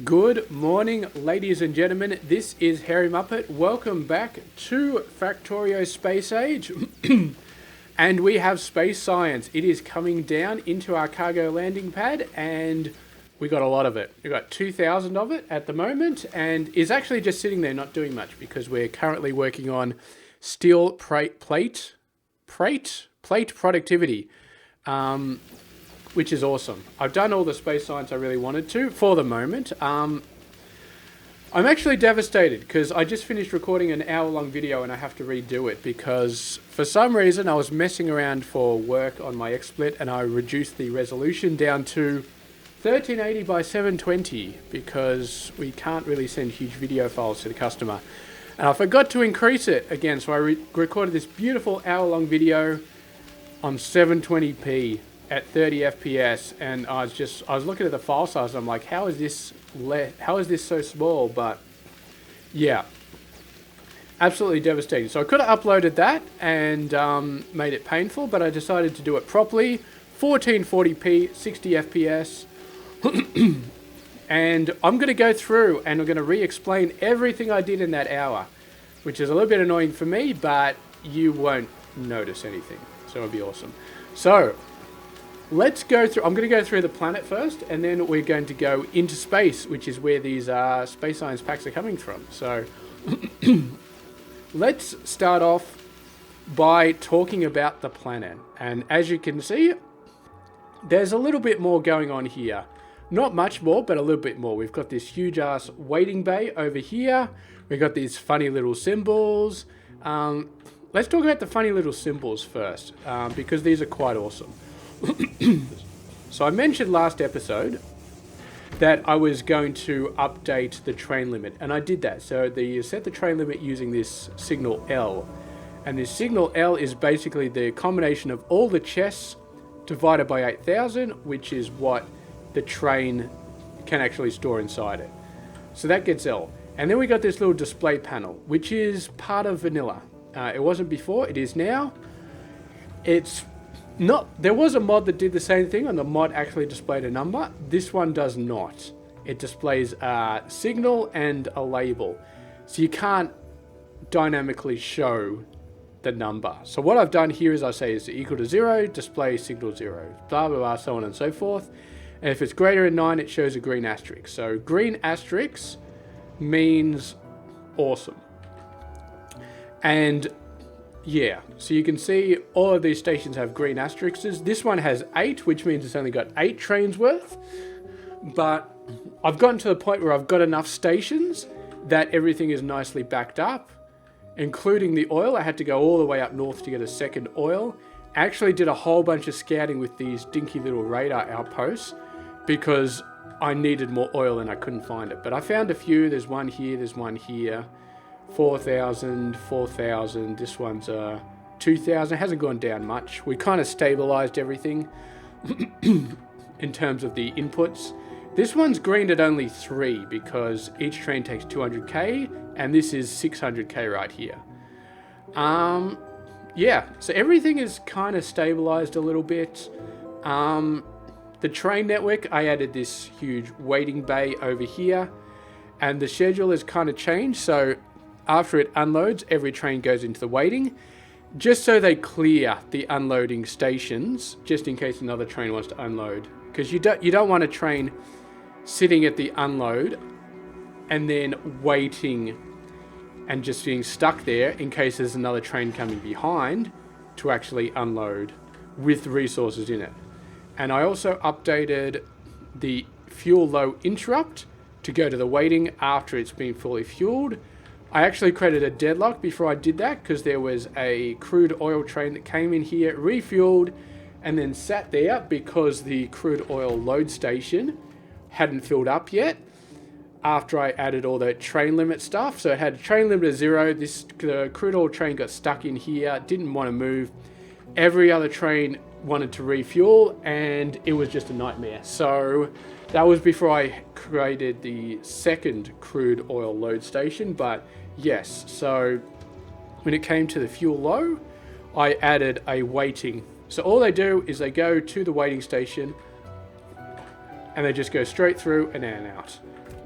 Good morning, ladies and gentlemen. This is Hairymuppet. Welcome back to Factorio Space Age. And we have space science. It is coming down into our cargo landing pad, and we got a lot of it. We got 2,000 of it at the moment, and is actually just sitting there not doing much because we're currently working on steel plate productivity. Which is awesome. I've done all the space science I really wanted to for the moment. I'm actually devastated because I just finished recording an hour-long video and I have to redo it because for some reason I was messing around for work on my XSplit and I reduced the resolution down to 1380 by 720 because we can't really send huge video files to the customer. And I forgot to increase it again, so I recorded this beautiful hour-long video on 720p. At 30 FPS, and I was looking at the file size and I'm like, how is this so small? But yeah, absolutely devastating. So I could have uploaded that and made it painful, but I decided to do it properly. 1440p, 60 FPS. And I'm going to go through and I'm going to re-explain everything I did in that hour, which is a little bit annoying for me, but you won't notice anything. So it'll be awesome. So let's go through. I'm going to go through the planet first, and then we're going to go into space, which is where these space science packs are coming from. So let's start off by talking about the planet. And as you can see, there's a little bit more going on here. Not much more, but a little bit more. We've got this huge ass waiting bay over here. We've got these funny little symbols. Let's talk about the funny little symbols first, because these are quite awesome. So I mentioned last episode that I was going to update the train limit, and I did that. So you set the train limit using this signal L, and this signal L is basically the combination of all the chests divided by 8,000, which is what the train can actually store inside it. So that gets L. And then we got this little display panel, which is part of vanilla. It wasn't before, it is now. There was a mod that did the same thing, and the mod actually displayed a number. This one does not. It displays a signal and a label. So you can't dynamically show the number. So what I've done here is I say is equal to 0, display signal 0, blah, blah, blah, so on and so forth. And if it's greater than 9, it shows a green asterisk. So green asterisk means awesome. And yeah, so you can see all of these stations have green asterisks. This one has 8, which means it's only got 8 trains worth. But I've gotten to the point where I've got enough stations that everything is nicely backed up, including the oil. I had to go all the way up north to get a second oil. I actually did a whole bunch of scouting with these dinky little radar outposts because I needed more oil and I couldn't find it. But I found a few. There's one here, there's one here. 4,000, 4,000, this one's 2,000, it hasn't gone down much. We kind of stabilized everything in terms of the inputs. This one's greened at only 3 because each train takes 200k and this is 600k right here. Yeah, so everything is kind of stabilized a little bit. The train network, I added this huge waiting bay over here, and the schedule has kind of changed. So after it unloads, every train goes into the waiting, just so they clear the unloading stations, just in case another train wants to unload. Because you don't want a train sitting at the unload and then waiting and just being stuck there in case there's another train coming behind to actually unload with resources in it. And I also updated the fuel low interrupt to go to the waiting after it's been fully fueled. I actually created a deadlock before I did that because there was a crude oil train that came in here, refueled, and then sat there because the crude oil load station hadn't filled up yet after I added all the train limit stuff. So it had a train limit of 0. The crude oil train got stuck in here, didn't want to move. Every other train wanted to refuel, and it was just a nightmare. So that was before I created the second crude oil load station. But yes, so when it came to the fuel low, I added a waiting. So all they do is they go to the waiting station, and they just go straight through and in and out.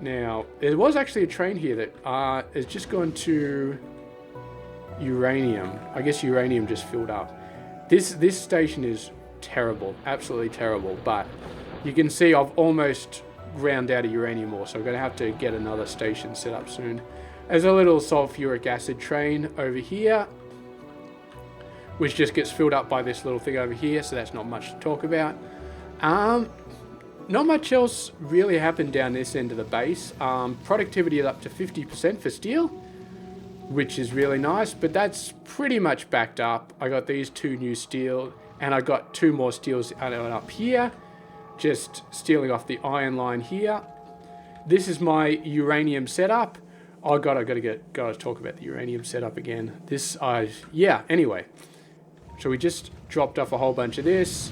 Now, there was actually a train here that has just gone to uranium. I guess uranium just filled up. This station is terrible, absolutely terrible, but you can see I've almost ground out of uranium ore, so I'm going to have to get another station set up soon. There's a little sulfuric acid train over here, which just gets filled up by this little thing over here, so that's not much to talk about. Not much else really happened down this end of the base. Productivity is up to 50% for steel, which is really nice, but that's pretty much backed up. I got these 2 new steel, and I got 2 more steels up here, just stealing off the iron line here. This is my uranium setup. Oh god, gotta talk about the uranium setup again. Yeah, anyway. So we just dropped off a whole bunch of this.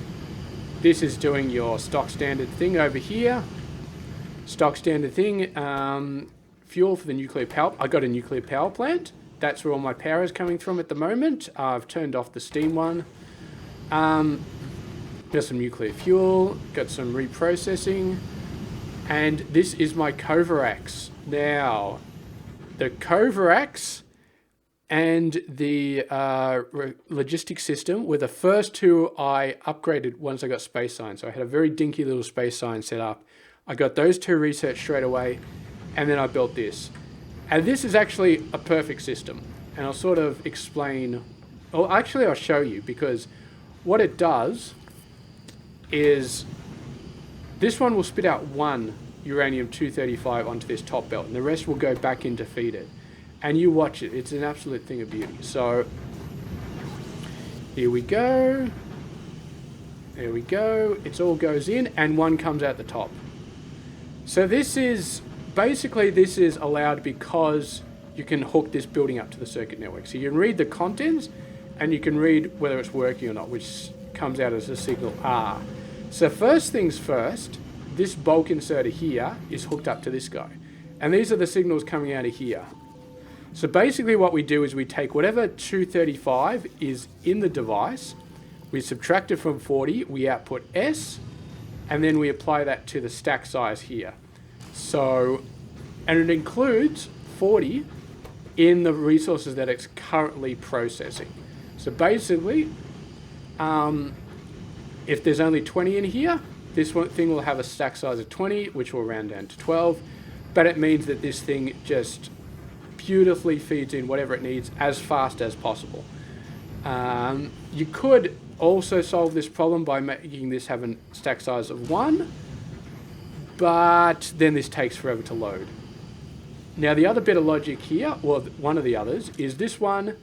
This is doing your stock standard thing over here. Stock standard thing, fuel for the nuclear power. I got a nuclear power plant. That's where all my power is coming from at the moment. I've turned off the steam one. Got some nuclear fuel, got some reprocessing, and this is my Kovarax. Now, the Kovarax and the logistics system were the first 2 I upgraded once I got space science. So I had a very dinky little space science set up. I got those 2 researched straight away, and then I built this. And this is actually a perfect system. And I'll sort of explain, or actually I'll show you, because what it does is this one will spit out 1 uranium-235 onto this top belt, and the rest will go back in to feed it. And you watch it, it's an absolute thing of beauty. So here we go. There we go. It all goes in, and 1 comes out the top. So this is basically, this is allowed because you can hook this building up to the circuit network. So you can read the contents, and you can read whether it's working or not, which comes out as a signal R. So first things first, this bulk inserter here is hooked up to this guy. And these are the signals coming out of here. So basically what we do is we take whatever 235 is in the device, we subtract it from 40, we output S, and then we apply that to the stack size here. So, and it includes 40 in the resources that it's currently processing. So basically, if there's only 20 in here, this thing will have a stack size of 20, which will round down to 12, but it means that this thing just beautifully feeds in whatever it needs as fast as possible. You could also solve this problem by making this have a stack size of 1, but then this takes forever to load. Now the other bit of logic here, or one of the others, is this one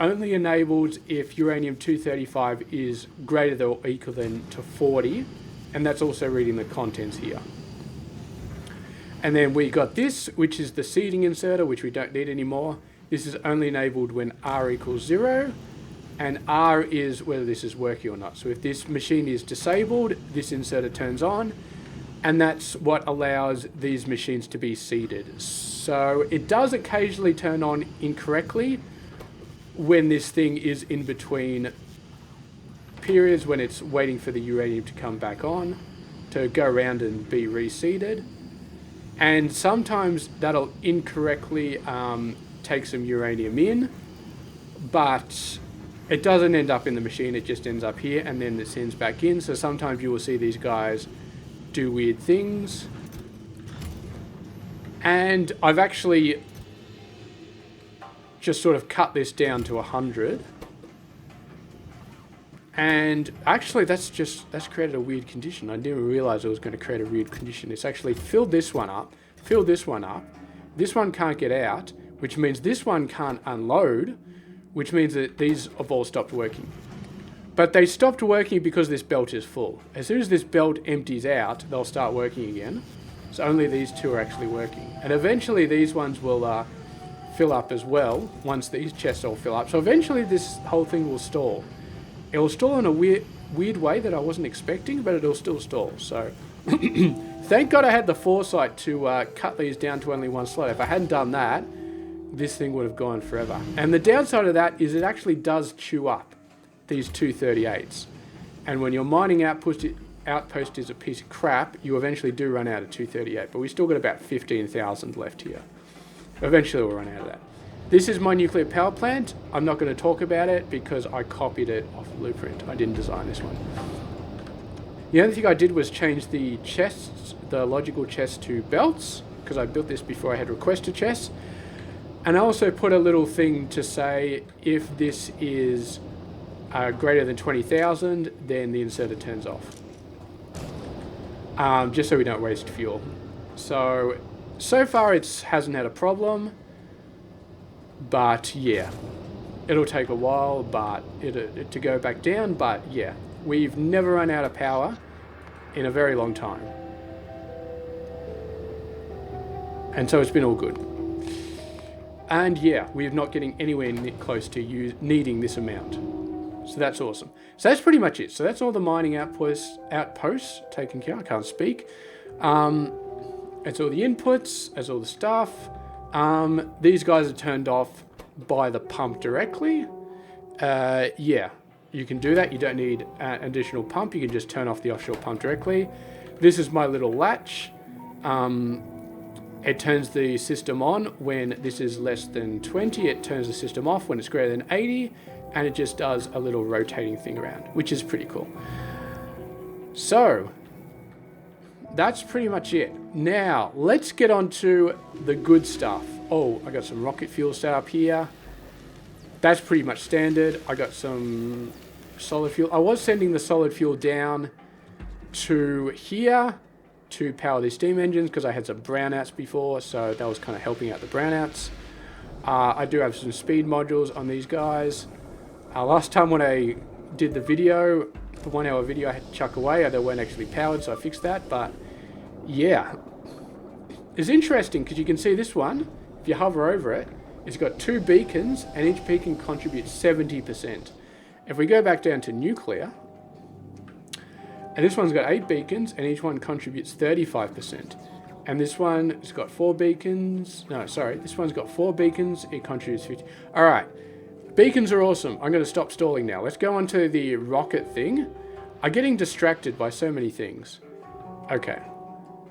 only enabled if uranium-235 is greater than or equal than to 40, and that's also reading the contents here. And then we got this, which is the seeding inserter, which we don't need anymore. This is only enabled when R equals 0, and R is whether this is working or not. So if this machine is disabled, this inserter turns on, and that's what allows these machines to be seeded. So it does occasionally turn on incorrectly when this thing is in between periods, when it's waiting for the uranium to come back on, to go around and be reseeded. And sometimes that'll incorrectly take some uranium in, but it doesn't end up in the machine, it just ends up here and then it sends back in. So sometimes you will see these guys do weird things. And I've actually just sort of cut this down to 100. And actually that's created a weird condition. I didn't realize it was going to create a weird condition. It's actually filled this one up, this one can't get out, which means this one can't unload, which means that these have all stopped working. But they stopped working because this belt is full. As soon as this belt empties out, they'll start working again. So only these 2 are actually working. And eventually these ones will fill up as well, once these chests all fill up. So eventually this whole thing will stall. It will stall in a weird way that I wasn't expecting, but it'll still stall. So thank God I had the foresight to cut these down to only 1 slot. If I hadn't done that, this thing would have gone forever. And the downside of that is it actually does chew up these 238s. And when your mining output outpost is a piece of crap, you eventually do run out of 238, but we still got about 15,000 left here. Eventually we'll run out of that. This is my nuclear power plant. I'm not going to talk about it because I copied it off Blueprint. I didn't design this one. The only thing I did was change the chests, the logical chests, to belts, because I built this before I had requester chests. And I also put a little thing to say if this is greater than 20,000, then the inserter turns off. Just so we don't waste fuel. So far it hasn't had a problem. But yeah, it'll take a while to go back down. But yeah, we've never run out of power in a very long time. And so it's been all good. And yeah, we're not getting anywhere close to needing this amount. So that's awesome. So that's pretty much it. So that's all the mining outposts taken care of. I can't speak. It's all the inputs, that's all the stuff. These guys are turned off by the pump directly. Yeah, you can do that. You don't need an additional pump. You can just turn off the offshore pump directly. This is my little latch. It turns the system on when this is less than 20. It turns the system off when it's greater than 80. And it just does a little rotating thing around, which is pretty cool. So that's pretty much it. Now, let's get on to the good stuff. Oh, I got some rocket fuel set up here. That's pretty much standard. I got some solid fuel. I was sending the solid fuel down to here to power these steam engines because I had some brownouts before, so that was kind of helping out the brownouts. I do have some speed modules on these guys. Last time when I did the video, the 1 hour video, I had to chuck away. They weren't actually powered, so I fixed that. But yeah, it's interesting because you can see this one, if you hover over it, it's got 2 beacons and each beacon contributes 70%. If we go back down to nuclear, and this one's got 8 beacons and each one contributes 35%. And this one has got 4 beacons. No, sorry, this one's got 4 beacons, it contributes 50. All right. Beacons are awesome. I'm going to stop stalling now. Let's go on to the rocket thing. I'm getting distracted by so many things. Okay.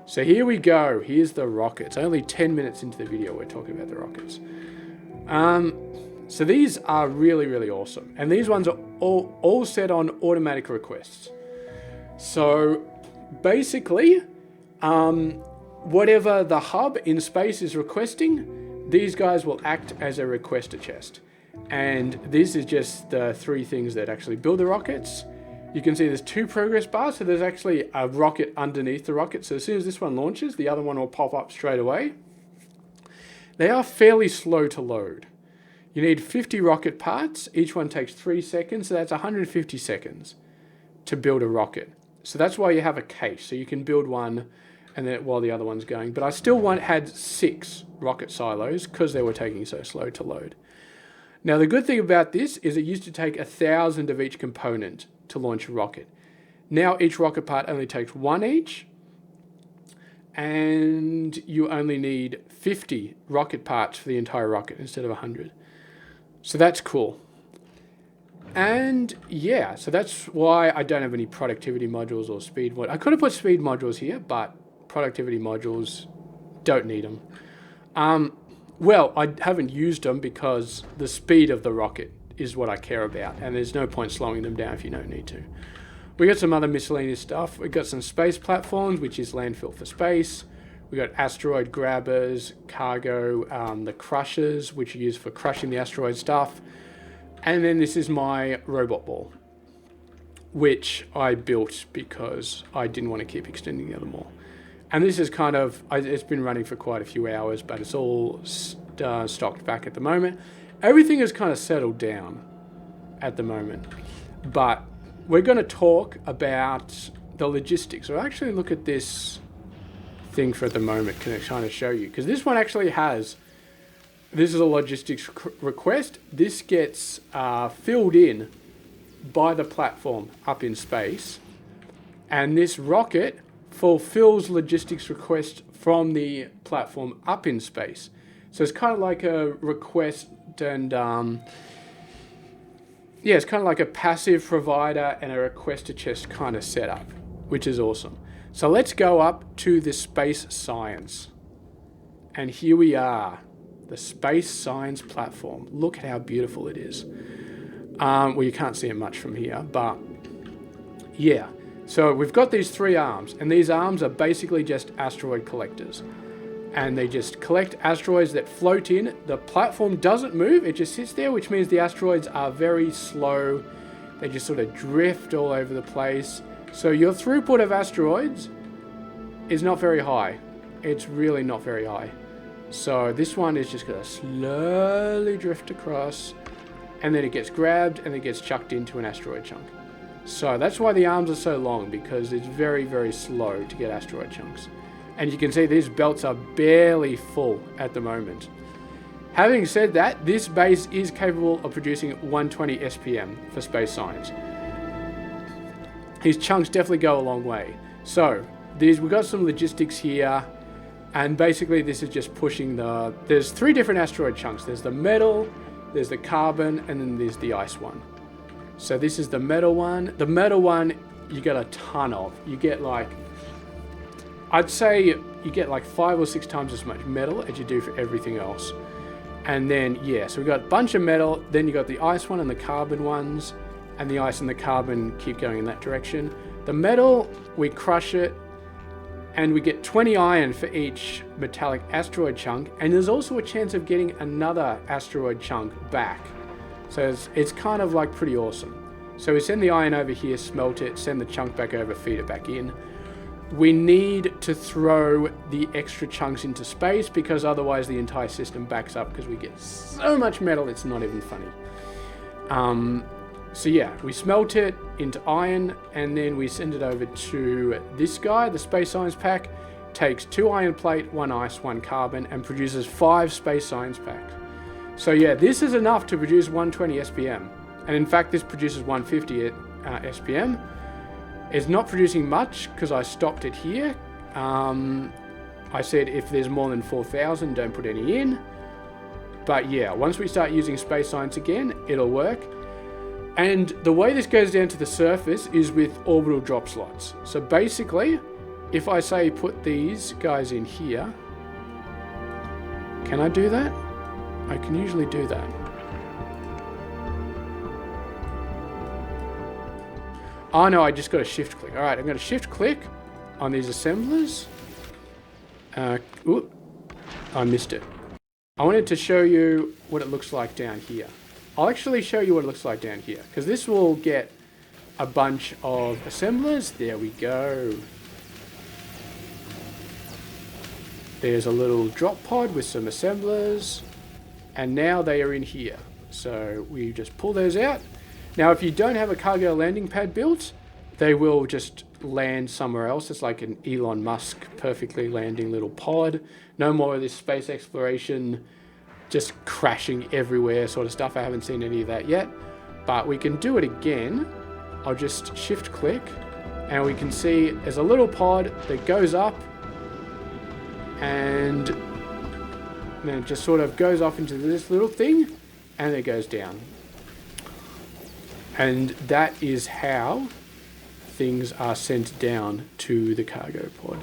So here we go. Here's the rockets. Only 10 minutes into the video we're talking about the rockets. So these are really, really awesome. And these ones are all set on automatic requests. So basically, whatever the hub in space is requesting, these guys will act as a requester chest. And this is just the 3 things that actually build the rockets. You can see there's 2 progress bars, so there's actually a rocket underneath the rocket. So as soon as this one launches, the other one will pop up straight away. They are fairly slow to load. You need 50 rocket parts. Each one takes 3 seconds, so that's 150 seconds to build a rocket. So that's why you have a cache, so you can build one and then while the other one's going. But I still had 6 rocket silos because they were taking so slow to load. Now, the good thing about this is it used to take 1,000 of each component to launch a rocket. Now, each rocket part only takes 1 each, and you only need 50 rocket parts for the entire rocket instead of 100. So that's cool. And yeah, so that's why I don't have any productivity modules or speed modules. I could have put speed modules here, but productivity modules, don't need them. Well, I haven't used them because the speed of the rocket is what I care about, and there's no point slowing them down if you don't need to. We got some other miscellaneous stuff. We got some space platforms, which is landfill for space. We got asteroid grabbers, cargo, the crushers, which are used for crushing the asteroid stuff. And then this is my robot ball, which I built because I didn't want to keep extending the other more. And this is kind of, it's been running for quite a few hours, but it's all stocked back at the moment. Everything is kind of settled down at the moment. But we're going to talk about the logistics. So actually look at this thing for at the moment, can I kind of show you? Because this one actually has, this is a logistics request. This gets filled in by the platform up in space. And this rocket fulfills logistics requests from the platform up in space. So it's kind of like a request and yeah, it's kind of like a passive provider and a requester chest kind of setup, which is awesome. So let's go up to the space science. And here we are, the space science platform. Look at how beautiful it is. Well, you can't see it much from here, but yeah. So we've got these 3 arms, and these arms are basically just asteroid collectors. And they just collect asteroids that float in. The platform doesn't move, it just sits there, which means the asteroids are very slow. They just sort of drift all over the place. So your throughput of asteroids is not very high. It's really not very high. So this one is just going to slowly drift across, and then it gets grabbed and it gets chucked into an asteroid chunk. So that's why the arms are so long, because it's very, very slow to get asteroid chunks. And you can see these belts are barely full at the moment. Having said that, this base is capable of producing 120 SPM for space science. These chunks definitely go a long way. So we've got some logistics here, and basically this is just pushing there's 3 different asteroid chunks. There's the metal, there's the carbon, and then there's the ice one. So this is the metal one. The metal one you get a ton of. You get like, I'd say you get like 5 or 6 times as much metal as you do for everything else. And then, yeah, so we've got a bunch of metal, then you got the ice one and the carbon ones, and the ice and the carbon keep going in that direction. The metal, we crush it, and we get 20 iron for each metallic asteroid chunk, and there's also a chance of getting another asteroid chunk back. So it's kind of like pretty awesome. So we send the iron over here, smelt it, send the chunk back over, feed it back in. We need to throw the extra chunks into space, because otherwise the entire system backs up, because we get so much metal it's not even funny. So yeah, we smelt it into iron, and then we send it over to this guy, the space science pack. Takes 2 iron plate, 1 ice, 1 carbon, and produces 5 space science packs. So yeah, this is enough to produce 120 SPM. And in fact, this produces 150 SPM. It's not producing much because I stopped it here. I said if there's more than 4,000, don't put any in. But yeah, once we start using space science again, it'll work. And the way this goes down to the surface is with orbital drop slots. So basically, if I say put these guys in here, can I do that? I can usually do that. Oh no, I just got to shift click. All right, I'm going to shift click on these assemblers. Oop, I missed it. I wanted to show you what it looks like down here. I'll actually show you what it looks like down here, because this will get a bunch of assemblers. There we go. There's a little drop pod with some assemblers, and now they are in here. So we just pull those out. Now, if you don't have a cargo landing pad built, they will just land somewhere else. It's like an Elon Musk perfectly landing little pod. No more of this space exploration, just crashing everywhere sort of stuff. I haven't seen any of that yet, but we can do it again. I'll just shift click, and we can see there's a little pod that goes up, and then it just sort of goes off into this little thing, and it goes down. And that is how things are sent down to the cargo pod.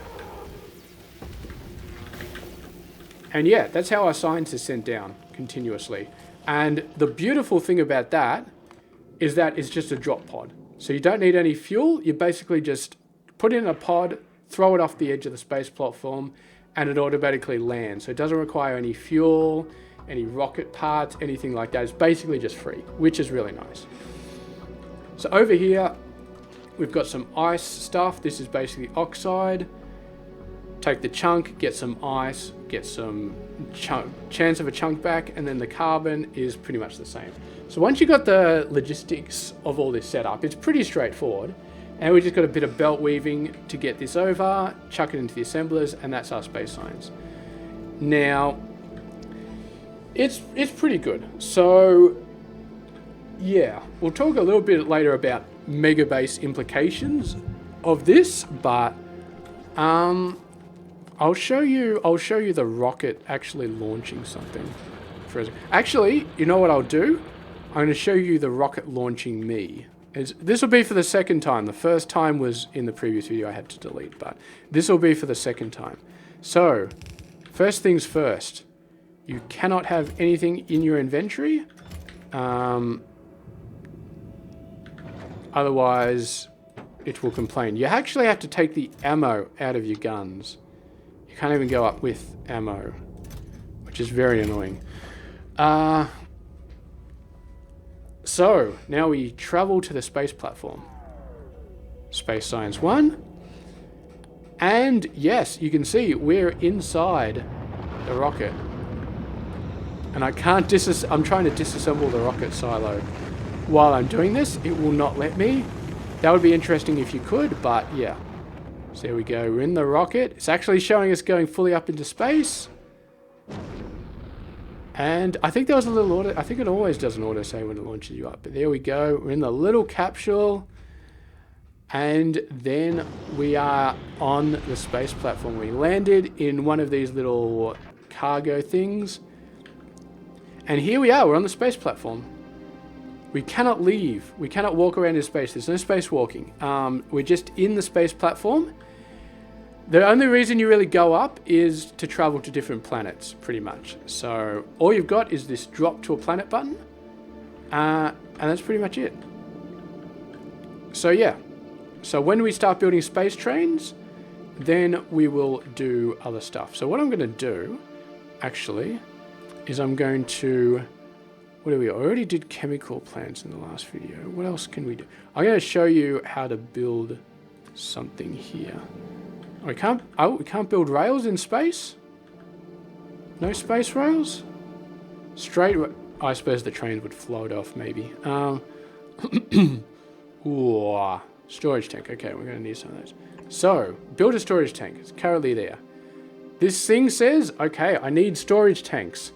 And yeah, that's how our science is sent down continuously. And the beautiful thing about that is that it's just a drop pod. So you don't need any fuel. You basically just put it in a pod, throw it off the edge of the space platform, and it automatically lands. So it doesn't require any fuel, any rocket parts, anything like that. It's basically just free, which is really nice. So over here, we've got some ice stuff. This is basically oxide. Take the chunk, get some ice, get some chance of a chunk back, and then the carbon is pretty much the same. So once you've got the logistics of all this set up, it's pretty straightforward. And we just got a bit of belt weaving to get this over, chuck it into the assemblers, and that's our space science. Now, it's pretty good. So yeah, we'll talk a little bit later about Megabase implications of this, but I'll show you the rocket actually launching something. Actually, you know what I'll do? I'm going to show you the rocket launching me This will be for the second time. The first time was in the previous video I had to delete, but this will be for the second time. So, first things first. You cannot have anything in your inventory. Otherwise, it will complain. You actually have to take the ammo out of your guns. You can't even go up with ammo, which is very annoying. So, now we travel to the space platform. Space Science 1. And yes, you can see we're inside the rocket. And I can't I'm trying to disassemble the rocket silo. While I'm doing this, it will not let me. That would be interesting if you could, but yeah. So there we go, we're in the rocket. It's actually showing us going fully up into space. And I think there was a little auto, I think it always does an auto save when it launches you up. But there we go, we're in the little capsule. And then we are on the space platform. We landed in one of these little cargo things. And here we are, we're on the space platform. We cannot leave. We cannot walk around in space. There's no spacewalking. We're just in the space platform. The only reason you really go up is to travel to different planets, pretty much. So all you've got is this drop to a planet button. And that's pretty much it. So yeah. So when we start building space trains, then we will do other stuff. So what I'm going to do, actually, is I'm going to... What do we already did chemical plants in the last video. What else can we do? I'm going to show you how to build something here. We can't build rails in space? No space rails? Straight... I suppose the trains would float off, maybe. Ooh, storage tank. Okay, we're going to need some of those. So, build a storage tank. It's currently there. This thing says, okay, I need storage tanks.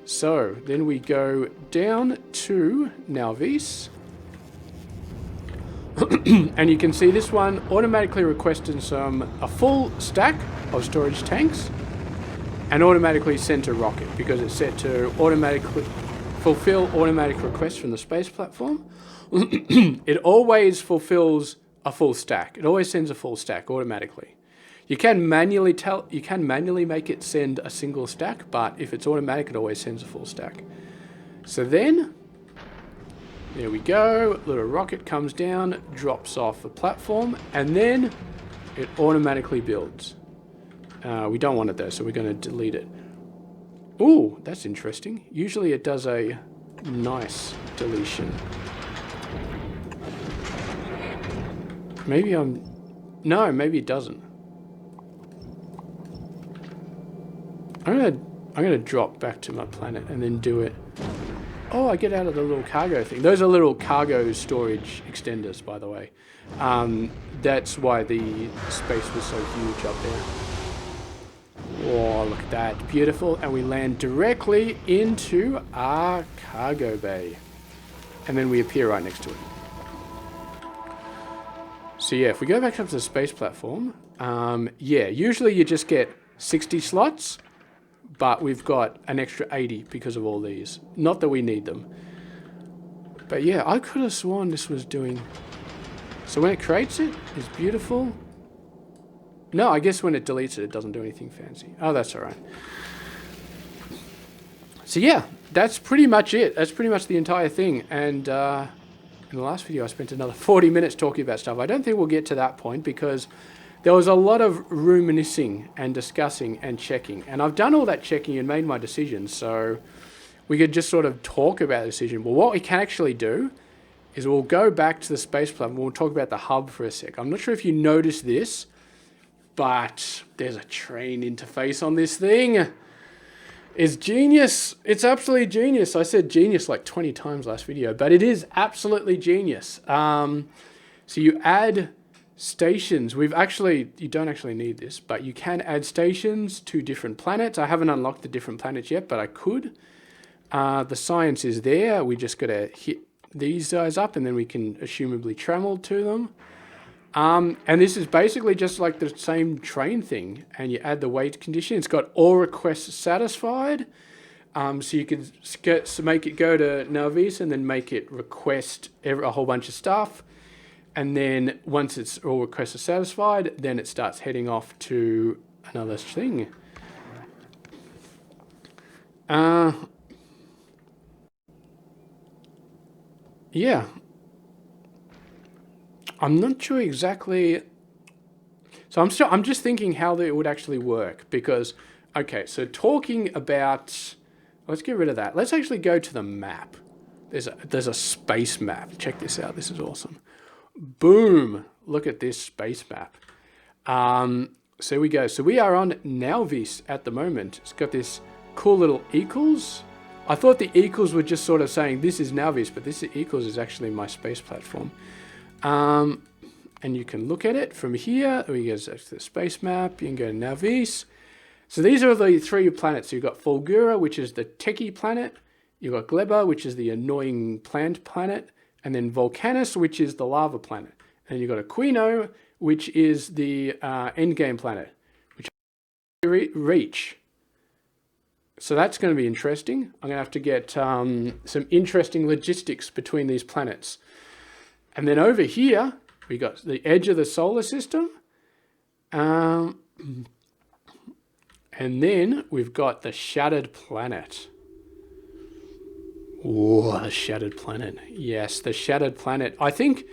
So, then we go down to Nalvis. And you can see this one automatically requested a full stack of storage tanks and automatically sent a rocket because it's set to automatically fulfill automatic requests from the space platform. It always fulfills a full stack. It always sends a full stack automatically. You can manually make it send a single stack, but if it's automatic, it always sends a full stack. So then, there we go. Little rocket comes down, drops off the platform, and then it automatically builds. We don't want it there, so we're going to delete it. Ooh, that's interesting. Usually it does a nice deletion. Maybe no, maybe it doesn't. I'm gonna drop back to my planet and then do it. Oh, I get out of the little cargo thing. Those are little cargo storage extenders, by the way. That's why the space was so huge up there. Oh, look at that. Beautiful. And we land directly into our cargo bay. And then we appear right next to it. So yeah, if we go back up to the space platform, yeah, usually you just get 60 slots. But we've got an extra 80 because of all these. Not that we need them. But yeah, I could have sworn this was doing... So when it creates it, it's beautiful. No, I guess when it deletes it, it doesn't do anything fancy. Oh, that's all right. So yeah, that's pretty much it. That's pretty much the entire thing. And in the last video, I spent another 40 minutes talking about stuff. I don't think we'll get to that point because... There was a lot of reminiscing and discussing and checking. And I've done all that checking and made my decisions. So we could just sort of talk about the decision. Well, what we can actually do is we'll go back to the space platform. We'll talk about the hub for a sec. I'm not sure if you noticed this, but there's a train interface on this thing. It's genius. It's absolutely genius. I said genius like 20 times last video, but it is absolutely genius. So you add... stations. You don't actually need this, but you can add stations to different planets. I haven't unlocked the different planets yet, but I could. The science is there. We just got to hit these guys up and then we can assumably travel to them. And this is basically just like the same train thing. And you add the wait condition. It's got all requests satisfied. So you can make it go to Navis and then make it request a whole bunch of stuff. And then once it's all requests are satisfied, then it starts heading off to another thing. Yeah. I'm not sure exactly. So I'm just thinking how it would actually work because, okay, so talking about, let's get rid of that. Let's actually go to the map. There's a space map. Check this out. This is awesome. Boom. Look at this space map. So here we go. So we are on Navis at the moment. It's got this cool little equals. I thought the equals were just sort of saying this is Navis, but this equals is actually my space platform. And you can look at it from here. We go to the space map. You can go to Navis. So these are the 3 planets. So you've got Fulgura, which is the techie planet. You've got Gleba, which is the annoying plant planet. And then Volcanus, which is the lava planet. And you've got Aquino, which is the endgame planet, which reach. So that's going to be interesting. I'm going to have to get some interesting logistics between these planets. And then over here, we got the edge of the solar system. And then we've got the shattered planet. Oh, the shattered planet. Yes, the shattered planet. I think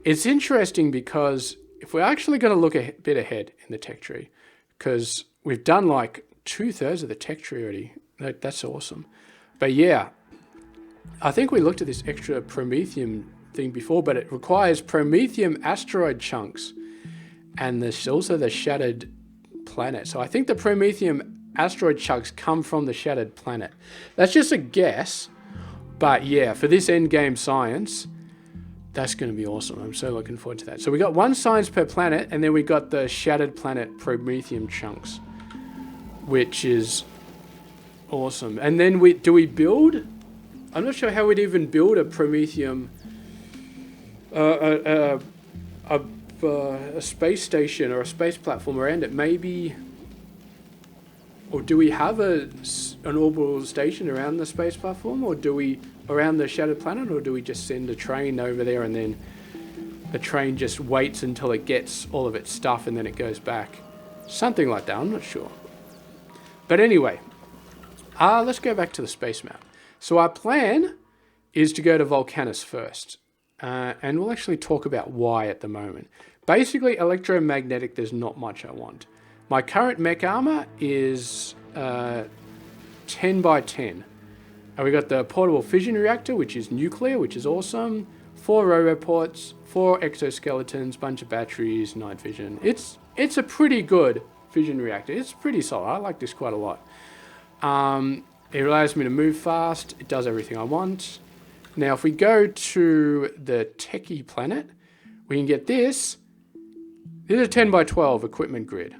it's interesting because if we're actually going to look a bit ahead in the tech tree, because we've done like 2/3 of the tech tree already. That's awesome. But yeah, I think we looked at this extra Promethium thing before, but it requires Promethium asteroid chunks. And there's also the shattered planet. So I think the Promethium asteroid chunks come from the shattered planet. That's just a guess. But yeah, for this endgame science, that's going to be awesome. I'm so looking forward to that. So we got 1 science per planet, and then we got the shattered planet Promethium chunks, which is awesome. And then do we build? I'm not sure how we'd even build a Promethium, a space station or a space platform around it. Maybe, or do we have an orbital station around the space platform, or do we around the shattered planet, or do we just send a train over there and then the train just waits until it gets all of its stuff and then it goes back? Something like that. I'm not sure. But anyway, let's go back to the space map. So our plan is to go to Volcanus first. And we'll actually talk about why at the moment. Basically, electromagnetic, there's not much I want. My current mech armor is 10 by 10. And we got the portable fission reactor, which is nuclear, which is awesome. 4 roboports, 4 exoskeletons, bunch of batteries, night vision. It's a pretty good fission reactor. It's pretty solid. I like this quite a lot. It allows me to move fast. It does everything I want. Now, if we go to the techie planet, we can get this. This is a 10 by 12 equipment grid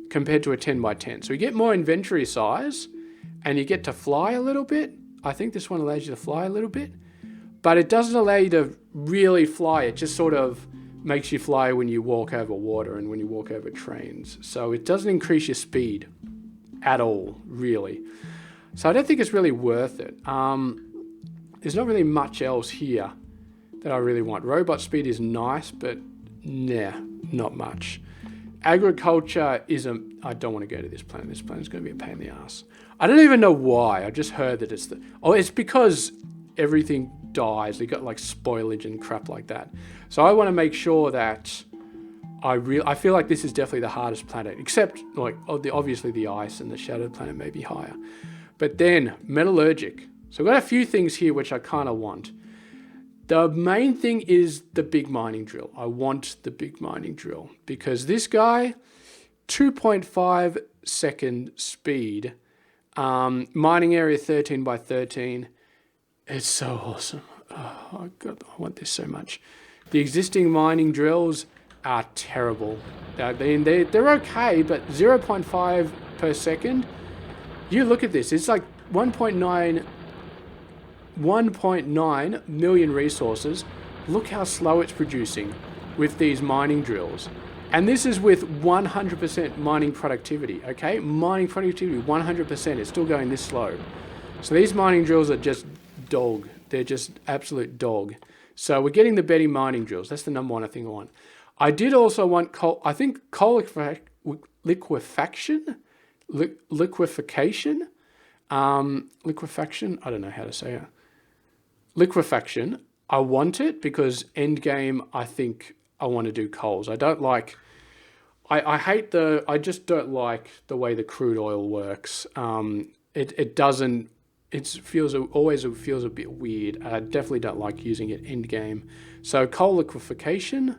compared to a 10 by 10. So we get more inventory size and you get to fly a little bit. I think this one allows you to fly a little bit, but it doesn't allow you to really fly. It just sort of makes you fly when you walk over water and when you walk over trains. So it doesn't increase your speed at all, really. So I don't think it's really worth it. There's not really much else here that I really want. Robot speed is nice, but nah, not much. Agriculture I don't want to go to this planet. This planet's going to be a pain in the ass. I don't even know why. I just heard that it's because everything dies. They got like spoilage and crap like that. So I want to make sure that I feel like this is definitely the hardest planet, except like obviously the ice and the shattered planet may be higher. But then metallurgic. So I've got a few things here which I kind of want. The main thing is the big mining drill. I want the big mining drill because this guy, 2.5 second speed, mining area 13 by 13. It's so awesome. Oh, God, I want this so much. The existing mining drills are terrible. They're okay, but 0.5 per second. You look at this. It's like 1.9 million resources. Look how slow it's producing with these mining drills. And this is with 100% mining productivity, okay? Mining productivity, 100%. It's still going this slow. So these mining drills are just dog. They're just absolute dog. So we're getting the better mining drills. That's the number one thing I want. I did also want coal, I think coal liquefaction? Liquefaction? Liquefaction? I don't know how to say it. Liquefaction. I want it because end game, I think I want to do coals. I don't like, I just don't like the way the crude oil works. It doesn't, always feels a bit weird. I definitely don't like using it end game. So coal liquefaction,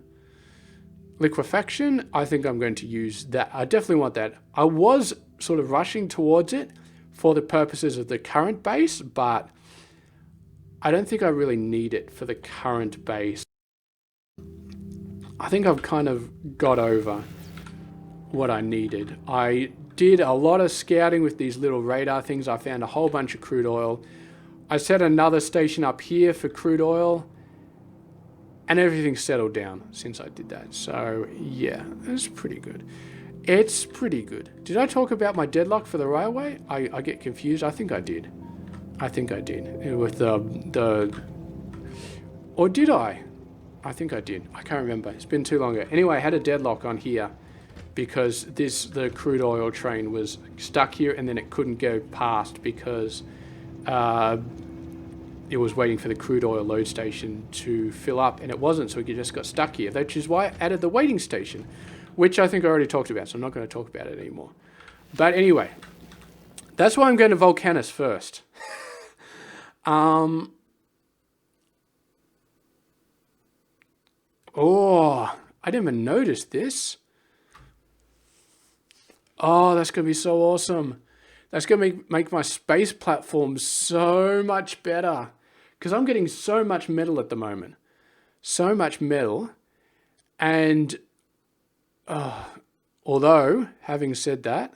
I think I'm going to use that. I definitely want that. I was sort of rushing towards it for the purposes of the current base, but I don't think I really need it for the current base. I think I've kind of got over what I needed. I did a lot of scouting with these little radar things. I found a whole bunch of crude oil. I set another station up here for crude oil, and everything's settled down since I did that. So yeah, it's pretty good. It's pretty good. Did I talk about my deadlock for the railway? I get confused. I think I did. With or did I? I think I did. I can't remember. It's been too long ago. Anyway, I had a deadlock on here because the crude oil train was stuck here and then it couldn't go past because it was waiting for the crude oil load station to fill up and it wasn't, so it just got stuck here, which is why I added the waiting station, which I think I already talked about, so I'm not going to talk about it anymore. But anyway, that's why I'm going to Volcanus first. Oh, I didn't even notice this. Oh, that's going to be so awesome. That's going to make my space platform so much better. Because I'm getting so much metal at the moment. So much metal. And although, having said that,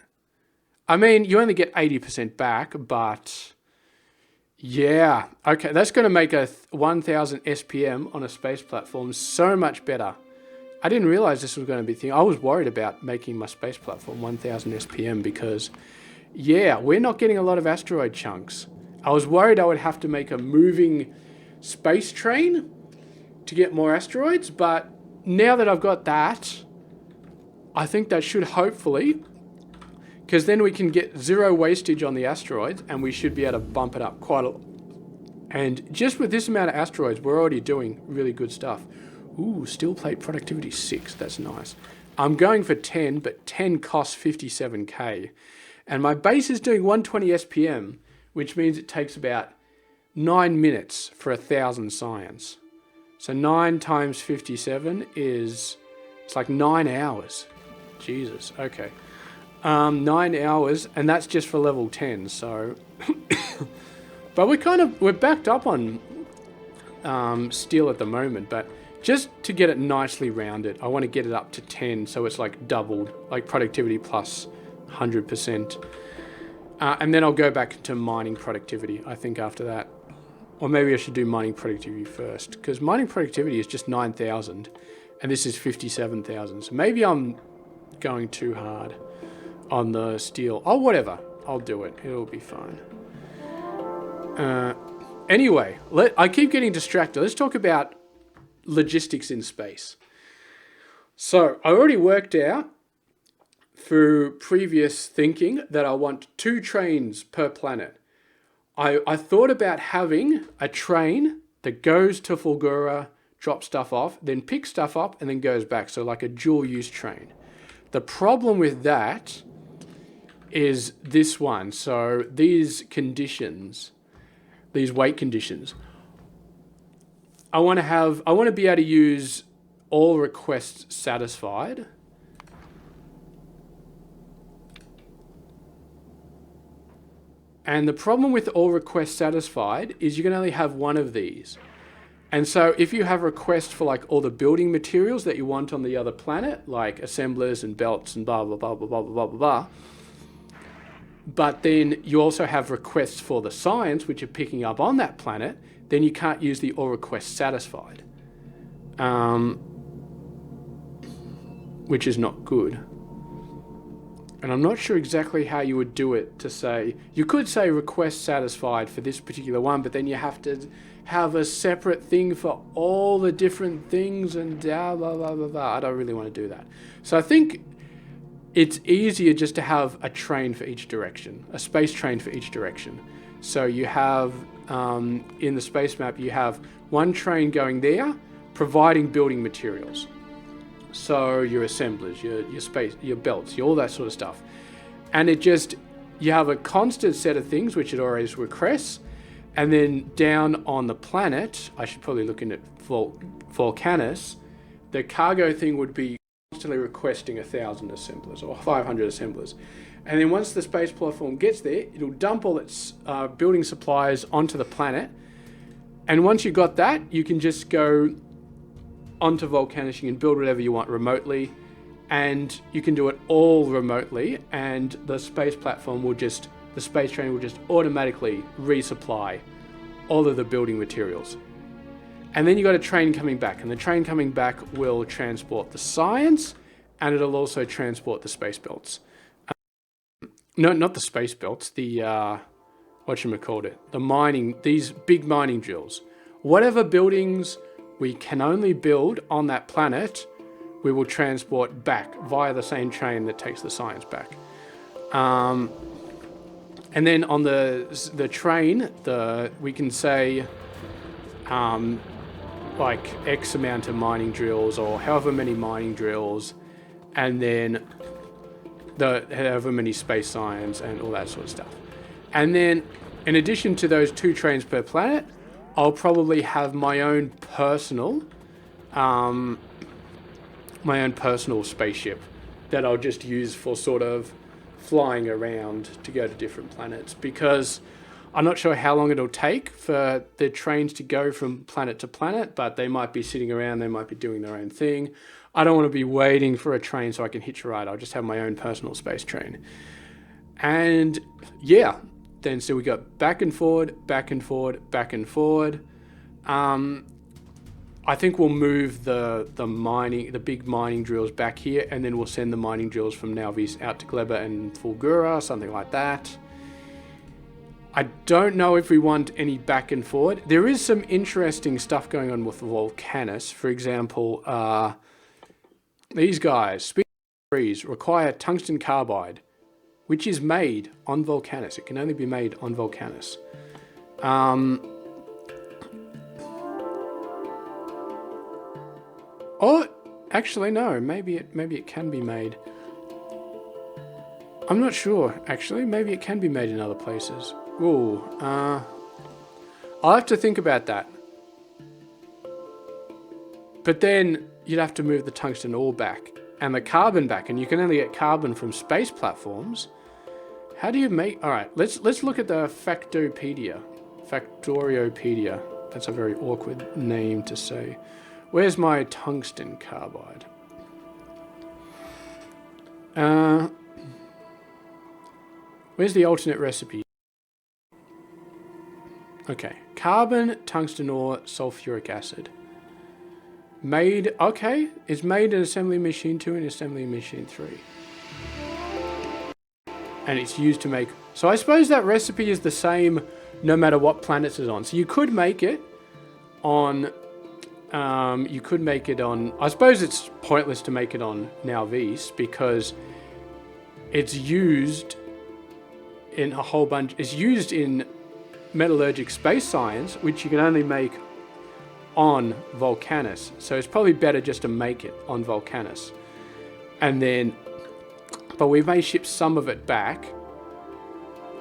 I mean, you only get 80% back, but yeah. Okay, that's going to make a 1000 SPM on a space platform so much better. I didn't realize this was going to be a thing. I was worried about making my space platform 1000 SPM because, yeah, we're not getting a lot of asteroid chunks. I was worried I would have to make a moving space train to get more asteroids, but now that I've got that, I think that should hopefully, because then we can get zero wastage on the asteroids and we should be able to bump it up quite a lot. And just with this amount of asteroids, we're already doing really good stuff. Ooh, steel plate productivity 6. That's nice. I'm going for 10, but 10 costs 57k. And my base is doing 120 SPM, which means it takes about 9 minutes for 1000 science. So 9 times 57 is, it's like 9 hours. Jesus, okay. 9 hours, and that's just for level 10, so... But we're backed up on steel at the moment, but just to get it nicely rounded, I want to get it up to 10, so it's like doubled, like productivity plus 100%. And then I'll go back to mining productivity, I think, after that. Or maybe I should do mining productivity first, because mining productivity is just 9,000, and this is 57,000. So maybe I'm going too hard on the steel. Oh, whatever. I'll do it. It'll be fine. Anyway, I keep getting distracted. Let's talk about logistics in space. So I already worked out through previous thinking that I want 2 trains per planet. I thought about having a train that goes to Fulgura, drops stuff off, then picks stuff up and then goes back. So like a dual use train. The problem with that is this one. So these conditions, these weight conditions, I want to be able to use all requests satisfied. And the problem with all requests satisfied is you can only have one of these. And so if you have requests for like all the building materials that you want on the other planet, like assemblers and belts and blah, blah, blah, blah, blah, blah, blah, blah, but then you also have requests for the science, which are picking up on that planet, then you can't use the all requests satisfied. which is not good. And I'm not sure exactly how you would do it to say, you could say request satisfied for this particular one, but then you have to have a separate thing for all the different things and blah, blah, blah, blah, blah. I don't really want to do that. So I think it's easier just to have a train for each direction, a space train for each direction. So you have, in the space map, you have one train going there, providing building materials. So your assemblers, your space, your belts, all that sort of stuff. And it just, you have a constant set of things which it always requests. And then down on the planet, I should probably look in at Volcanus, the cargo thing would be constantly requesting 1,000 assemblers or 500 assemblers. And then once the space platform gets there, it'll dump all its building supplies onto the planet. And once you got that, you can just go onto Volcanus, you can build whatever you want remotely, and you can do it all remotely, and the space platform will just, the space train will just automatically resupply all of the building materials. And then you got a train coming back, and the train coming back will transport the science, and it'll also transport the space belts. No, not the space belts, the, whatchamacallit, the mining, these big mining drills. Whatever buildings we can only build on that planet, we will transport back via the same train that takes the science back. And then on the train, we can say like X amount of mining drills or however many mining drills, and then however many space science and all that sort of stuff. And then in addition to those 2 trains per planet, I'll probably have my own personal spaceship that I'll just use for sort of flying around to go to different planets, because I'm not sure how long it'll take for the trains to go from planet to planet, but they might be sitting around, they might be doing their own thing. I don't want to be waiting for a train so I can hitch a ride. I'll just have my own personal space train. And yeah, then so we got back and forward, back and forward, back and forward. I think we'll move the big mining drills back here, and then we'll send the mining drills from Nauvis out to Gleba and Fulgura, something like that. I don't know if we want any back and forward. There is some interesting stuff going on with Volcanus. For example, these guys, speed trees, require tungsten carbide, which is made on Volcanus. It can only be made on Volcanus. Oh, actually, no. Maybe it can be made. I'm not sure, actually. Maybe it can be made in other places. Ooh, I'll have to think about that. But then you'd have to move the tungsten ore back and the carbon back, and you can only get carbon from space platforms. How do you make... All right, let's look at the Factoriopedia. That's a very awkward name to say. Where's my tungsten carbide? Where's the alternate recipe? Okay, carbon, tungsten ore, sulfuric acid. Made, okay, it's made in assembly machine 2 and assembly machine 3. And it's used to make... So I suppose that recipe is the same no matter what planets it's on. So you could make it on... I suppose it's pointless to make it on Nauvis because it's used in a whole bunch... It's used in metallurgic space science, which you can only make on Volcanus. So it's probably better just to make it on Volcanus. And then... But we may ship some of it back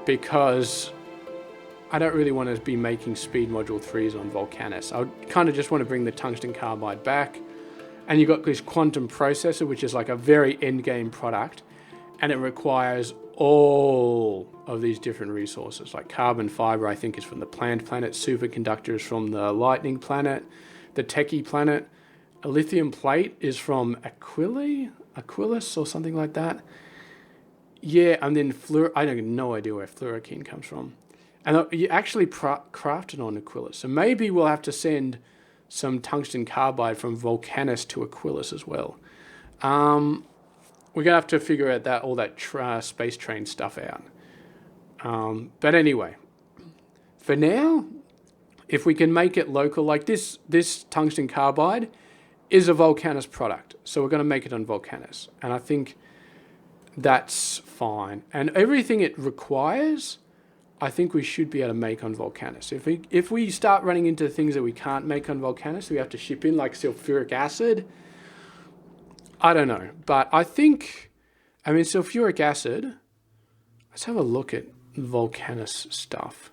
because I don't really want to be making speed module 3s on Volcanus. I kind of just want to bring the tungsten carbide back. And you've got this quantum processor, which is like a very end game product. And it requires all of these different resources. Like carbon fiber, I think, is from the plant planet. Superconductor is from the lightning planet. The techie planet. A lithium plate is from Aquilus or something like that. Yeah, and then I have no idea where fluorokine comes from. And you actually crafted on Aquilus. So maybe we'll have to send some tungsten carbide from Volcanus to Aquilus as well. We're gonna have to figure out all that space train stuff out. But anyway, for now, if we can make it local, like this tungsten carbide is a Volcanus product, so we're going to make it on Volcanus, and I think that's fine. And everything it requires, I think we should be able to make on Volcanus. If we start running into things that we can't make on Volcanus, we have to ship in, like sulfuric acid. I don't know, but I think, I mean, sulfuric acid. Let's have a look at Volcanus stuff,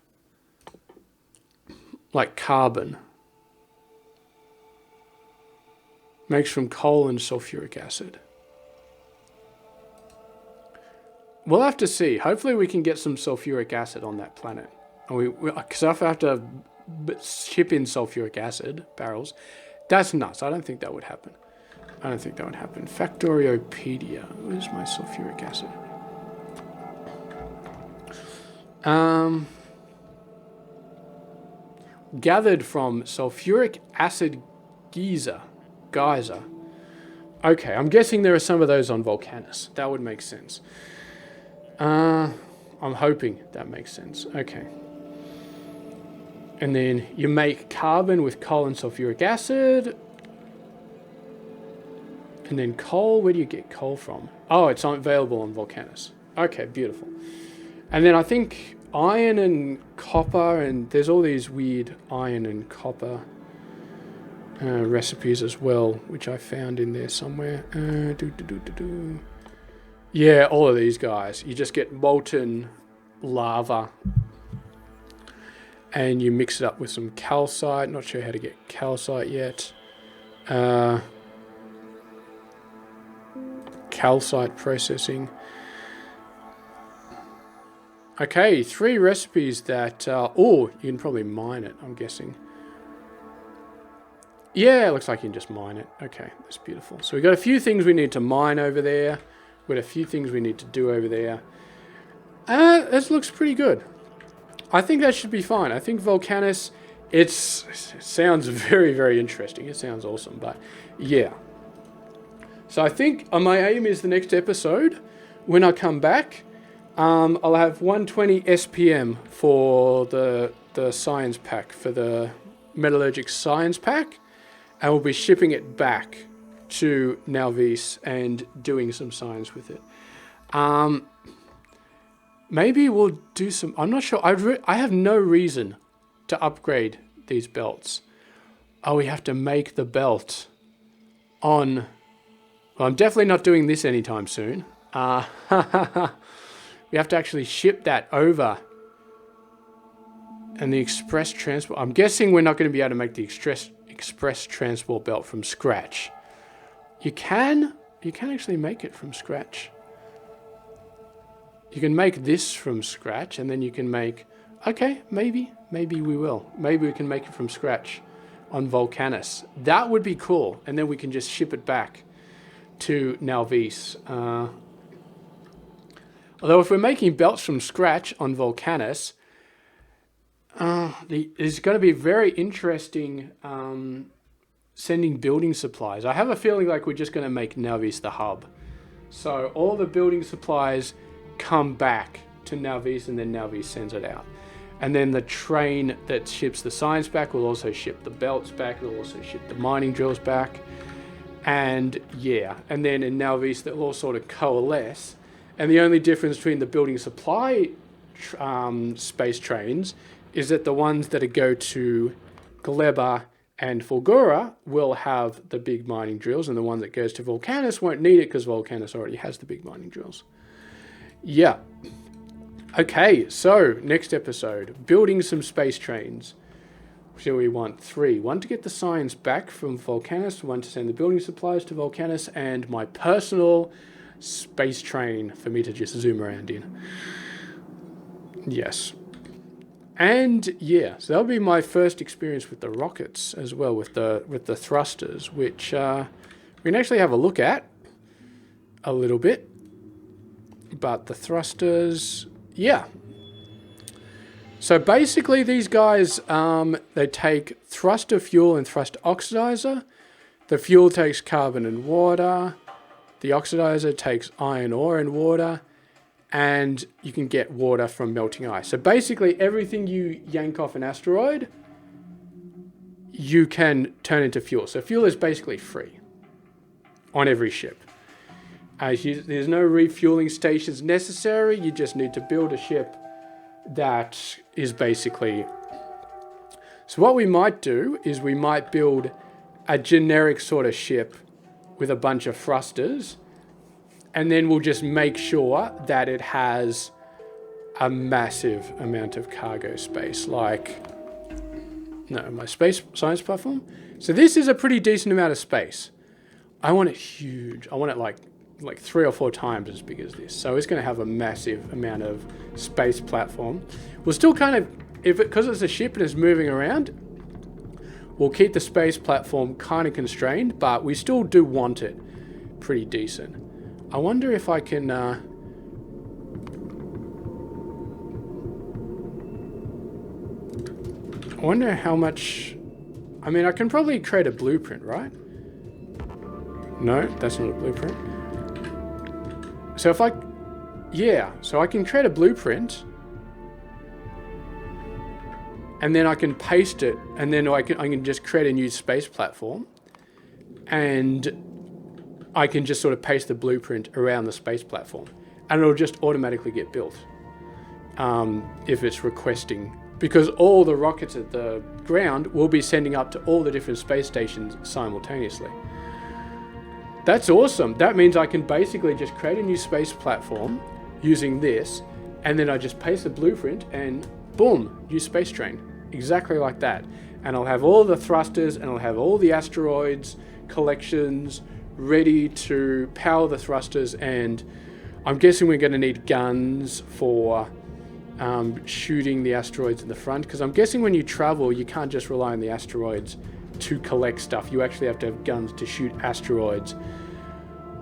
like carbon. Makes from coal and sulfuric acid. We'll have to see. Hopefully we can get some sulfuric acid on that planet. Because if I have to ship in sulfuric acid barrels, that's nuts. I don't think that would happen. Factoriopedia. Where's my sulfuric acid? Gathered from sulfuric acid geyser. Okay, I'm guessing there are some of those on Volcanus. That would make sense. I'm hoping that makes sense. Okay. And then you make carbon with coal and sulfuric acid. And then coal, where do you get coal from? Oh, it's available on Volcanus. Okay, beautiful. And then I think iron and copper, and there's all these weird iron and copper recipes as well, which I found in there somewhere. Yeah, all of these guys. You just get molten lava and you mix it up with some calcite. Not sure how to get calcite yet. Calcite processing. Okay, 3 recipes that... you can probably mine it, I'm guessing. Yeah, it looks like you can just mine it. Okay, that's beautiful. So we've got a few things we need to mine over there. We've got a few things we need to do over there. This looks pretty good. I think that should be fine. I think Volcanus, it sounds very, very interesting. It sounds awesome, but yeah. So I think my aim is the next episode, when I come back, I'll have 120 SPM for the science pack, for the metallurgic science pack, and we'll be shipping it back to Nalvis and doing some science with it. Maybe we'll do some... I'm not sure. I have no reason to upgrade these belts. Oh, we have to make the belt on... Well, I'm definitely not doing this anytime soon. We have to actually ship that over. And the express transport... I'm guessing we're not going to be able to make the express transport belt from scratch. You can actually make it from scratch. You can make this from scratch, and then you can make... Okay, maybe we will. Maybe we can make it from scratch on Volcanus. That would be cool, and then we can just ship it back to Nalvis. Although if we're making belts from scratch on Volcanus, it's going to be very interesting sending building supplies. I have a feeling like we're just going to make Nalvis the hub. So all the building supplies come back to Nalvis, and then Nalvis sends it out. And then the train that ships the science back will also ship the belts back. It'll also ship the mining drills back. And yeah, and then in Nalvis they'll all sort of coalesce. And the only difference between the building supply space trains is that the ones that go to Gleba and Fulgura will have the big mining drills, and the one that goes to Volcanus won't need it because Volcanus already has the big mining drills. Yeah. Okay, so next episode, building some space trains. So we want 3. 1 to get the science back from Volcanus, 1 to send the building supplies to Volcanus, and my personal space train for me to just zoom around in. Yes. And yeah, so that'll be my first experience with the rockets as well, with the thrusters, which we can actually have a look at a little bit. But the thrusters, yeah. So basically these guys, they take thruster fuel and thrust oxidizer. The fuel takes carbon and water. The oxidizer takes iron ore and water, and you can get water from melting ice. So basically everything you yank off an asteroid, you can turn into fuel. So fuel is basically free on every ship. There's no refueling stations necessary. You just need to build a ship that is basically... So what we might do is we might build a generic sort of ship with a bunch of thrusters, and then we'll just make sure that it has a massive amount of cargo space, like, no, my space science platform. So this is a pretty decent amount of space. I want it huge. I want it like 3 or 4 times as big as this. So it's going to have a massive amount of space platform. We'll still kind of, because it's a ship and it's moving around, we'll keep the space platform kind of constrained, but we still do want it pretty decent. I wonder if I can... I wonder how much... I mean, I can probably create a blueprint, right? No, that's not a blueprint. So if I... Yeah, so I can create a blueprint, and then I can paste it, and then I can just create a new space platform, and I can just sort of paste the blueprint around the space platform, and it'll just automatically get built if it's requesting, because all the rockets at the ground will be sending up to all the different space stations simultaneously. That's awesome. That means I can basically just create a new space platform using this, and then I just paste the blueprint and boom, new space train. Exactly like that. And I'll have all the thrusters, and I'll have all the asteroids collections ready to power the thrusters, and I'm guessing we're going to need guns for shooting the asteroids in the front, because I'm guessing when you travel you can't just rely on the asteroids to collect stuff. You actually have to have guns to shoot asteroids.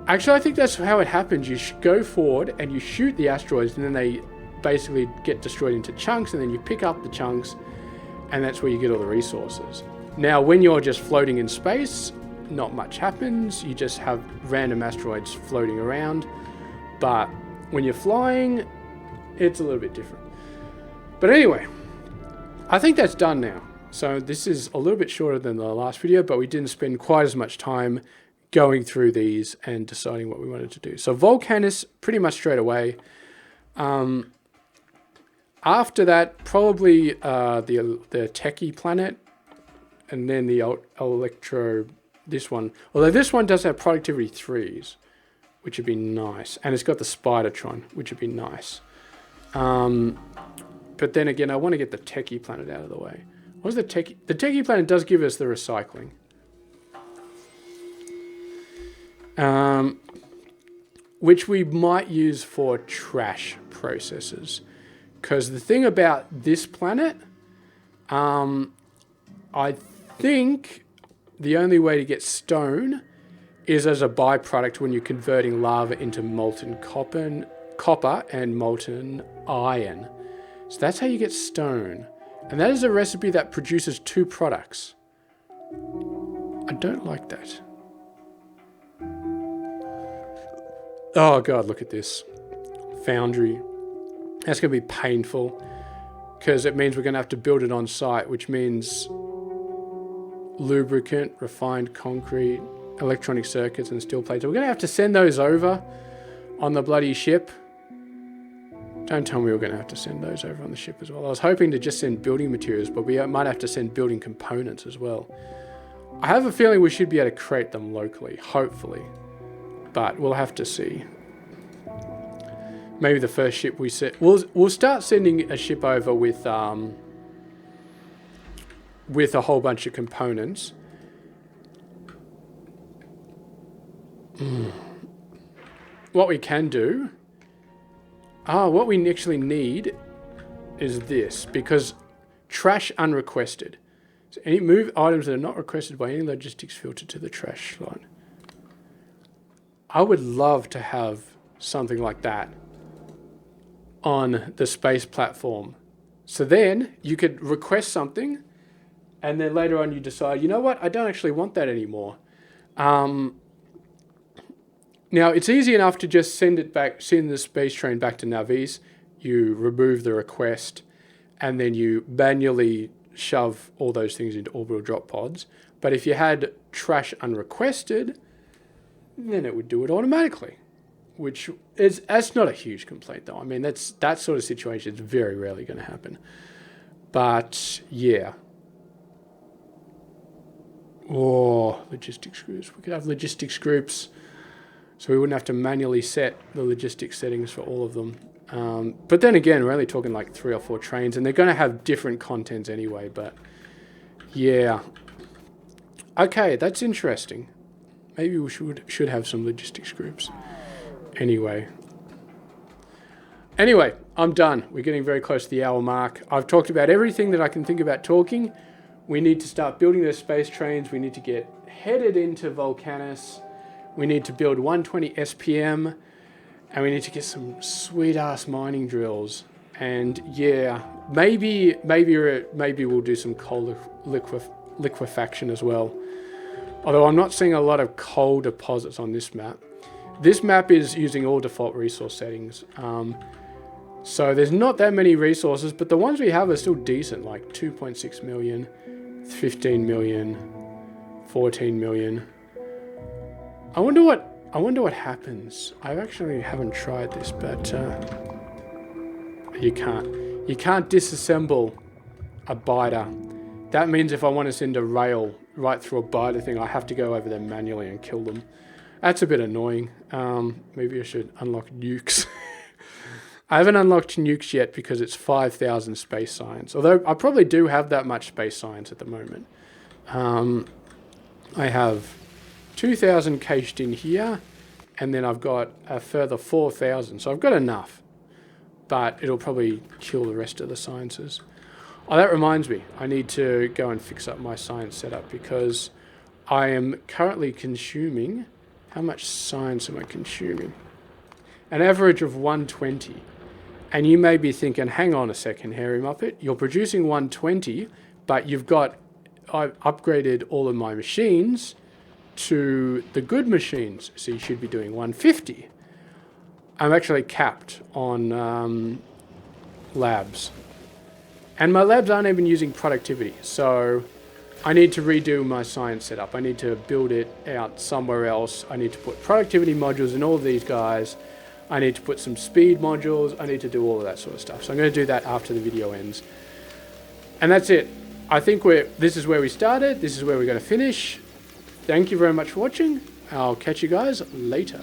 Actually, I think that's how it happens. You go forward and you shoot the asteroids, and then they basically get destroyed into chunks, and then you pick up the chunks, and that's where you get all the resources. Now, when you're just floating in space, not much happens. You just have random asteroids floating around. But when you're flying, it's a little bit different. But anyway, I think that's done now. So this is a little bit shorter than the last video, but we didn't spend quite as much time going through these and deciding what we wanted to do. So Volcanus, pretty much straight away. After that, probably the techie planet, and then the electro, this one. Although this one does have productivity 3s, which would be nice. And it's got the Spidertron, which would be nice. But then again, I want to get the techie planet out of the way. What's the techie? The techie planet does give us the recycling. Which we might use for trash processes. Because the thing about this planet, I think the only way to get stone is as a byproduct when you're converting lava into molten copper and molten iron. So that's how you get stone. And that is a recipe that produces 2 products. I don't like that. Oh God, look at this. Foundry. That's going to be painful, because it means we're going to have to build it on site, which means lubricant, refined concrete, electronic circuits, and steel plates. We're going to have to send those over on the bloody ship. Don't tell me we're going to have to send those over on the ship as well. I was hoping to just send building materials, but we might have to send building components as well. I have a feeling we should be able to create them locally, hopefully, but we'll have to see. Maybe the first ship we set, we'll start sending a ship over with a whole bunch of components. What we can do, what we actually need is this, because trash unrequested. So any move items that are not requested by any logistics filter to the trash line. I would love to have something like that on the space platform. So then you could request something, and then later on you decide, you know what, I don't actually want that anymore. Now Now, it's easy enough to just send the space train back to Navis. You remove the request, and then you manually shove all those things into orbital drop pods. But if you had trash unrequested, then it would do it automatically, that's not a huge complaint, though. I mean, that sort of situation is very rarely going to happen. But yeah. Oh, logistics groups. We could have logistics groups, so we wouldn't have to manually set the logistics settings for all of them. But then again, we're only talking like 3 or 4 trains, and they're going to have different contents anyway. But yeah. Okay, that's interesting. Maybe we should have some logistics groups. Anyway, I'm done. We're getting very close to the hour mark. I've talked about everything that I can think about talking. We need to start building those space trains. We need to get headed into Volcanus. We need to build 120 SPM. And we need to get some sweet-ass mining drills. And yeah, maybe we'll do some coal liquefaction as well. Although I'm not seeing a lot of coal deposits on this map. This map is using all default resource settings. So there's not that many resources, but the ones we have are still decent, like 2.6 million, 15 million, 14 million. I wonder what happens. I actually haven't tried this, but you can't disassemble a biter. That means if I want to send a rail right through a biter thing, I have to go over them manually and kill them. That's a bit annoying. Maybe I should unlock nukes. I haven't unlocked nukes yet because it's 5,000 space science. Although I probably do have that much space science at the moment. I have 2,000 cached in here, and then I've got a further 4,000. So I've got enough, but it'll probably kill the rest of the sciences. Oh, that reminds me. I need to go and fix up my science setup because I am currently consuming... How much science am I consuming? An average of 120. And you may be thinking, hang on a second, Hairymuppet. You're producing 120, but I've upgraded all of my machines to the good machines. So you should be doing 150. I'm actually capped on labs. And my labs aren't even using productivity. So I need to redo my science setup. I need to build it out somewhere else. I need to put productivity modules in all of these guys. I need to put some speed modules. I need to do all of that sort of stuff. So I'm going to do that after the video ends. And that's it. I think this is where we started. This is where we're going to finish. Thank you very much for watching. I'll catch you guys later.